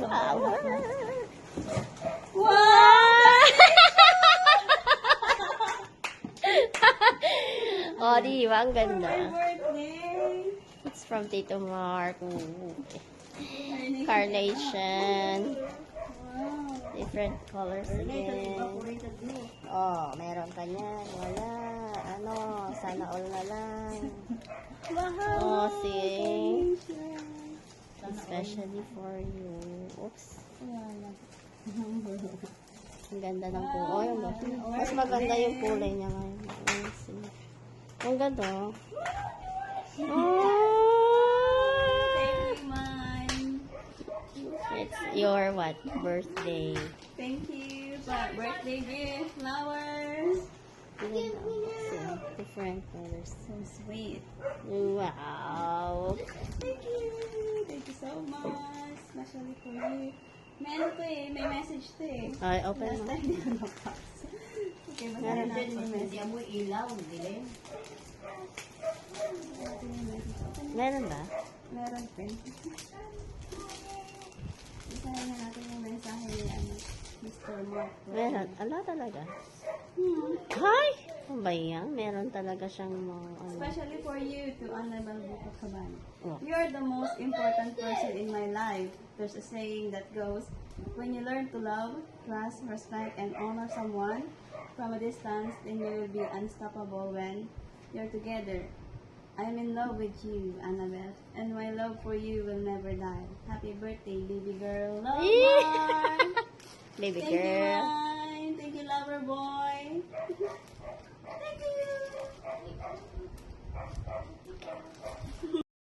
flower. Wow! Oh, di ba? Ang ganda. My birthday! It's from Tito Mark. Ooh. Carnation. Wow! Different colors again. Oh, meron ka niyan. Wala. Ano, sana all na lang. Oh, see? Especially for you. Oops. Ang ganda ng kulay. Oh, mas maganda yung kulay niya ngayon. Oh, see. Ang ganda. Oh. Thank you, mine. It's your what? Birthday. Thank you. Birthday gift, flowers. See, different colors. So sweet. Wow. Thank you. Thank you so much. Especially for you. May ano to eh. May message to eh. Ay, open Last mo. time di ko napas. Okay, basahin natin yung message. Meron ba? Meron pen. Basahin na natin yung mensahe ni ano, Mr. Mark. Meron. Ala talaga. Hmm. Hi! Ano ba yan? Meron talaga siyang mga ano. Especially for you to Annabelle Buko Caban. Oh. You are the most important person in my life. There's a saying that goes, when you learn to love, trust, respect, and honor someone from a distance, then you will be unstoppable when you're together. I'm in love with you, Annabelle, and my love for you will never die. Happy birthday, baby girl. Love, Mark. Baby Thank you, girl. Mine. Thank you, lover boy.